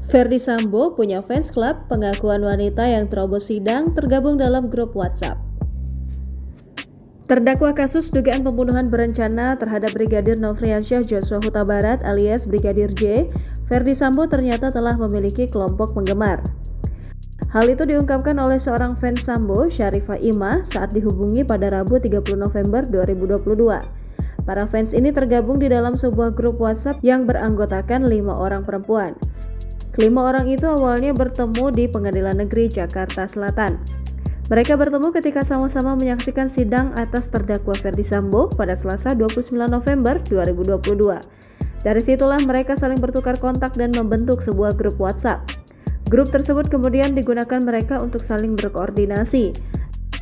Ferdy Sambo punya fans club, pengakuan wanita yang terobos sidang tergabung dalam grup WhatsApp. Terdakwa kasus dugaan pembunuhan berencana terhadap Brigadir Nofriansyah Joshua Huta Barat alias Brigadir J, Ferdy Sambo ternyata telah memiliki kelompok penggemar. Hal itu diungkapkan oleh seorang fans Sambo, Syarifah Ima, saat dihubungi pada Rabu 30 November 2022. Para fans ini tergabung di dalam sebuah grup WhatsApp yang beranggotakan 5 orang perempuan. Kelima orang itu awalnya bertemu di Pengadilan Negeri Jakarta Selatan. Mereka bertemu ketika sama-sama menyaksikan sidang atas terdakwa Ferdy Sambo pada Selasa 29 November 2022. Dari situlah mereka saling bertukar kontak dan membentuk sebuah grup WhatsApp. Grup tersebut kemudian digunakan mereka untuk saling berkoordinasi.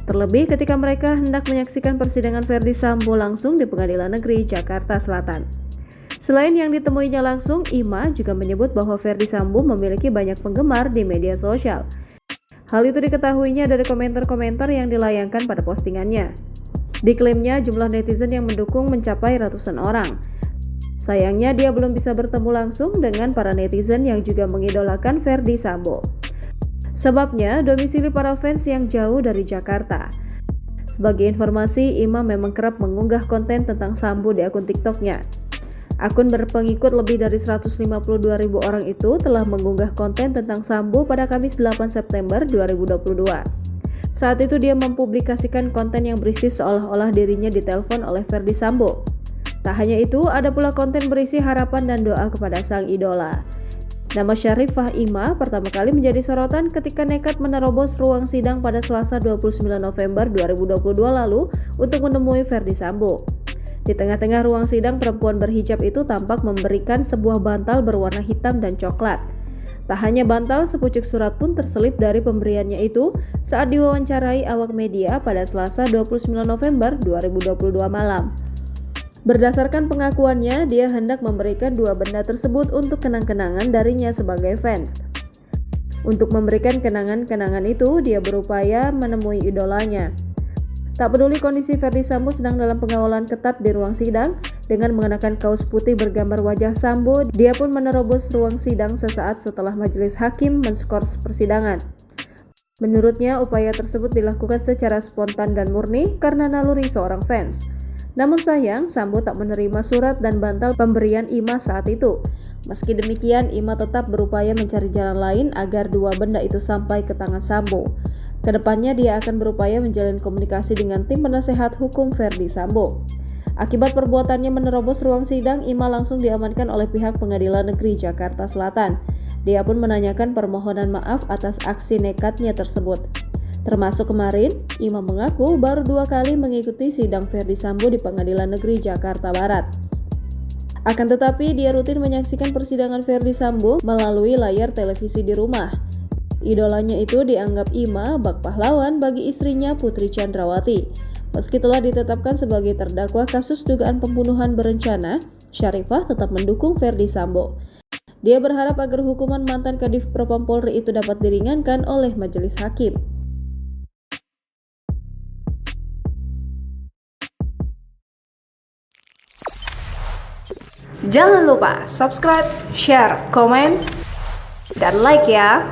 Terlebih ketika mereka hendak menyaksikan persidangan Ferdy Sambo langsung di Pengadilan Negeri Jakarta Selatan. Selain yang ditemuinya langsung, Ima juga menyebut bahwa Ferdy Sambo memiliki banyak penggemar di media sosial. Hal itu diketahuinya dari komentar-komentar yang dilayangkan pada postingannya. Diklaimnya jumlah netizen yang mendukung mencapai ratusan orang. Sayangnya dia belum bisa bertemu langsung dengan para netizen yang juga mengidolakan Ferdy Sambo. Sebabnya domisili para fans yang jauh dari Jakarta. Sebagai informasi, Ima memang kerap mengunggah konten tentang Sambo di akun TikToknya. Akun berpengikut lebih dari 152.000 orang itu telah mengunggah konten tentang Sambo pada Kamis 8 September 2022. Saat itu dia mempublikasikan konten yang berisi seolah-olah dirinya ditelepon oleh Ferdy Sambo. Tak hanya itu, ada pula konten berisi harapan dan doa kepada sang idola. Nama Syarifah Ima pertama kali menjadi sorotan ketika nekat menerobos ruang sidang pada Selasa 29 November 2022 lalu untuk menemui Ferdy Sambo. Di tengah-tengah ruang sidang, perempuan berhijab itu tampak memberikan sebuah bantal berwarna hitam dan coklat. Tak hanya bantal, sepucuk surat pun terselip dari pemberiannya itu saat diwawancarai awak media pada Selasa 29 November 2022 malam. Berdasarkan pengakuannya, dia hendak memberikan 2 benda tersebut untuk kenang-kenangan darinya sebagai fans. Untuk memberikan kenangan-kenangan itu, dia berupaya menemui idolanya. Tak peduli kondisi Ferdy Sambo sedang dalam pengawalan ketat di ruang sidang, dengan mengenakan kaos putih bergambar wajah Sambo, dia pun menerobos ruang sidang sesaat setelah majelis hakim menskors persidangan. Menurutnya, upaya tersebut dilakukan secara spontan dan murni karena naluri seorang fans. Namun sayang, Sambo tak menerima surat dan bantal pemberian Ima saat itu. Meski demikian, Ima tetap berupaya mencari jalan lain agar 2 benda itu sampai ke tangan Sambo. Kedepannya dia akan berupaya menjalin komunikasi dengan tim penasehat hukum Ferdy Sambo. Akibat perbuatannya menerobos ruang sidang, Ima langsung diamankan oleh pihak Pengadilan Negeri Jakarta Selatan. Dia pun menanyakan permohonan maaf atas aksi nekatnya tersebut. Termasuk kemarin, Ima mengaku baru 2 kali mengikuti sidang Ferdy Sambo di Pengadilan Negeri Jakarta Barat. Akan tetapi, dia rutin menyaksikan persidangan Ferdy Sambo melalui layar televisi di rumah. Idolanya itu dianggap Ima bak pahlawan bagi istrinya Putri Chandrawati. Meski telah ditetapkan sebagai terdakwa kasus dugaan pembunuhan berencana, Syarifah tetap mendukung Ferdy Sambo. Dia berharap agar hukuman mantan Kadif Propam Polri itu dapat diringankan oleh majelis hakim. Jangan lupa subscribe, share, komen, dan like ya!